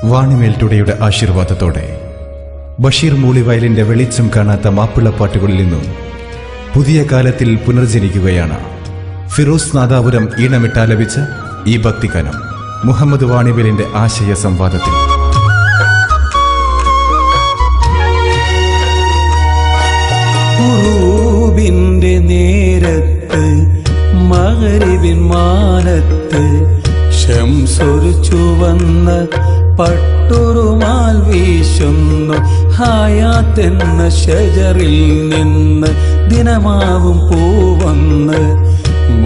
വാണിമേൽ ടുഡേയുടെ ആശീർവാദത്തോടെ ബഷീർ മൂളിവയലിന്റെ വെളിച്ചം കാണാത്ത മാപ്പിളപ്പാട്ടുകളിൽ നിന്നും പുതിയ കാലത്തിൽ പുനർജനിക്കുകയാണ് ഫിറോസ് നാദാപുരം ഈണമിട്ടാലപിച്ച ഈ ഭക്തിഗാനം മുഹമ്മദ് വാണിവേലിന്റെ ആശയ സംവാദത്തിൽ. ഉറൂബിന്റെ നേരത്ത് മഗ്‌രിബിൻ മാനത്ത് ശംസൊരു ചുവന്ന പട്ടുറുമാൽ വീശുന്നു. ഹയാത്തെന്ന ഷജറിൽ നിന്ന് ദിനമാവും പൂവന്ന്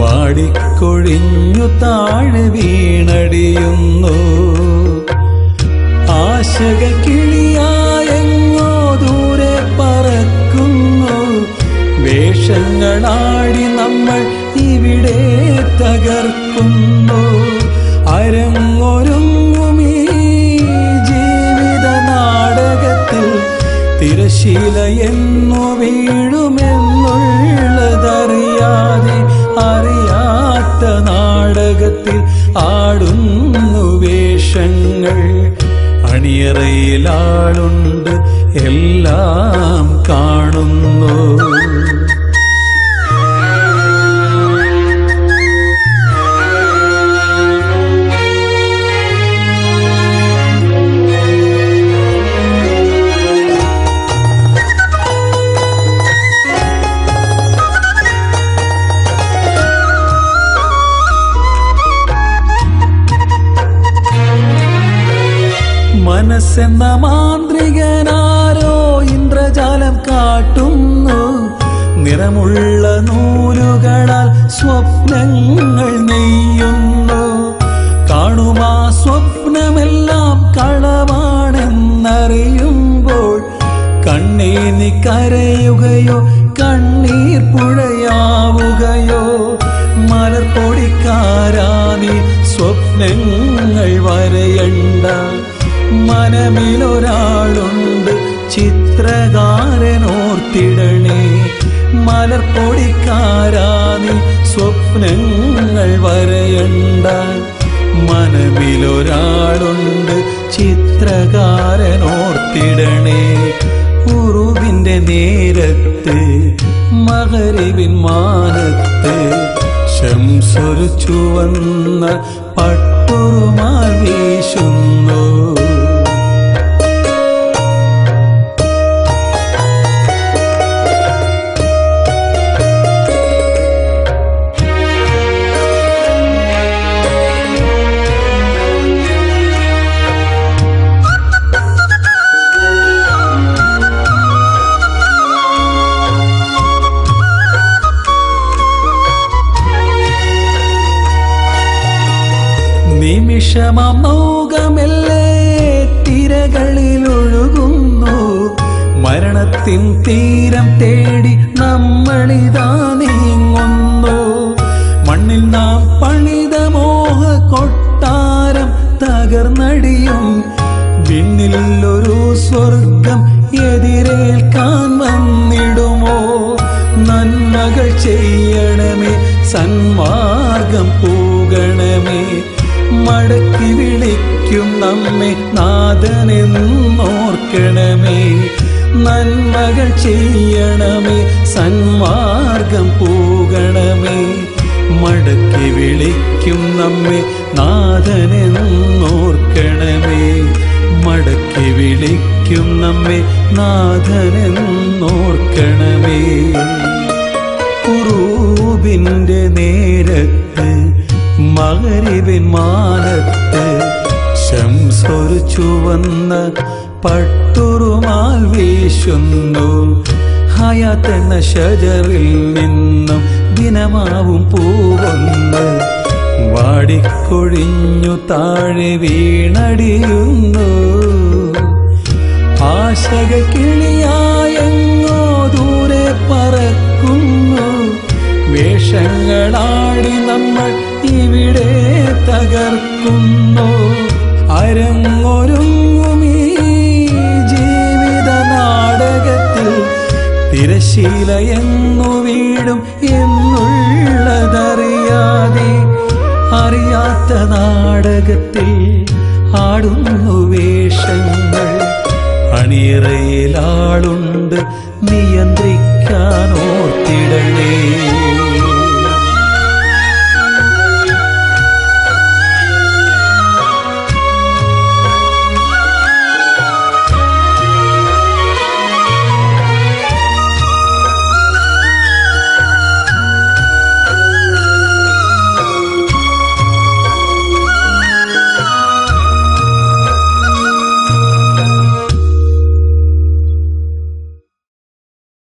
വാടിക്കൊഴിഞ്ഞു താഴെ വീണടിയുന്നു. ആശകൾ കിളിയായെങ്ങോ ദൂരെ പറക്കുന്നു. വേഷങ്ങളാടി നമ്മൾ ഇവിടെ തകർക്കുന്നു. അരങ്ങൊരുങ്ങുമീ ജീവിത നാടകത്തിൽ തിരശീല എന്നു വീഴുമെന്നുള്ളതറിയാതെ അറിയാത്ത നാടകത്തിൽ ആടുന്നു വേഷങ്ങൾ. അണിയറയിലാളുണ്ട് എല്ലാം കാണുന്നു. മനസ്സെന്ന മാന്ത്രികനാരോ ഇന്ദ്രജാലം കാട്ടുന്നു. നിറമുള്ള നൂലുകളാൽ സ്വപ്നങ്ങൾ നെയ്യുന്നു. കാണുമാ സ്വപ്നമെല്ലാം കളവാണെന്നറിയുമ്പോൾ കണ്ണീനി കരയുകയോ കണ്ണീർ പുഴയാവുകയോ. മലർപ്പൊടിക്കാരാനി സ്വപ്നങ്ങൾ വരയണ്ട. മനമിലൊരാളുണ്ട് ചിത്രകാരനോർത്തിടണേ. മലർപ്പൊടിക്കാരാനി സ്വപ്നങ്ങൾ വരയണ്ട. മനമിലൊരാളുണ്ട് ചിത്രകാരനോർത്തിടണേ. ഉറൂബിന്റെ നേരത്ത് മഗ്‌രിബിൻ മാനത്ത് ശംസൊരു ചുവന്ന പട്ടുറുമാൽ വീശുന്നു. നിമിഷമാം നൗകമെല്ലേ തിരകളിലൊഴുകുന്നു. മരണത്തിൻ തീരം തേടി നമ്മളിതാ നീങ്ങുന്നു. മണ്ണിൽ നാം പണിത മോഹ കൊട്ടാരം തകർന്നടിയും. വിണ്ണിലൊരു സ്വർഗം എതിരേൽക്കാൻ വന്നിടുമോ. നന്മകൾ ചെയ്യണമേ, സന്മാർഗം പോകണമേ. മടക്കി വിളിക്കും നമ്മെ നാഥനെന്നോർക്കണമേ. നന്മകൾ ചെയ്യണമേ, സന്മാർഗം പോകണമേ. മടക്കി വിളിക്കും നമ്മെ നാഥനെന്നോർക്കണമേ. മടക്കി വിളിക്കും നമ്മെ നാഥനെന്നോർക്കണമേ. ഉറൂബിന്റെ നേരത്ത് മഗ്‌രിബിൻ മാനത്ത് ശംസൊരു ചുവന്ന പട്ടുറുമാൽ വീശുന്നു. ഹയാത്തെന്ന ഷജറിൽ നിന്നും ദിനമാവും പൂവന്ന് വാടിക്കൊഴിഞ്ഞു താഴെ വീണടിയുന്നു. ആശകൾ കിളിയായെങ്ങോ ദൂരെ പറക്കുന്നു. വേഷങ്ങളാടി നമ്മൾ ഇവിടെ തകർക്കുന്നു. അരങ്ങൊരുങ്ങുമീ ജീവിത നാടകത്തിൽ തിരശീല എന്നു വീഴും എന്നുള്ളതറിയാതെ അറിയാത്ത നാടകത്തിൽ ആടുന്നു വേഷങ്ങൾ. അണിയറയിലാളുണ്ട് നിയന്ത്രിക്കാൻ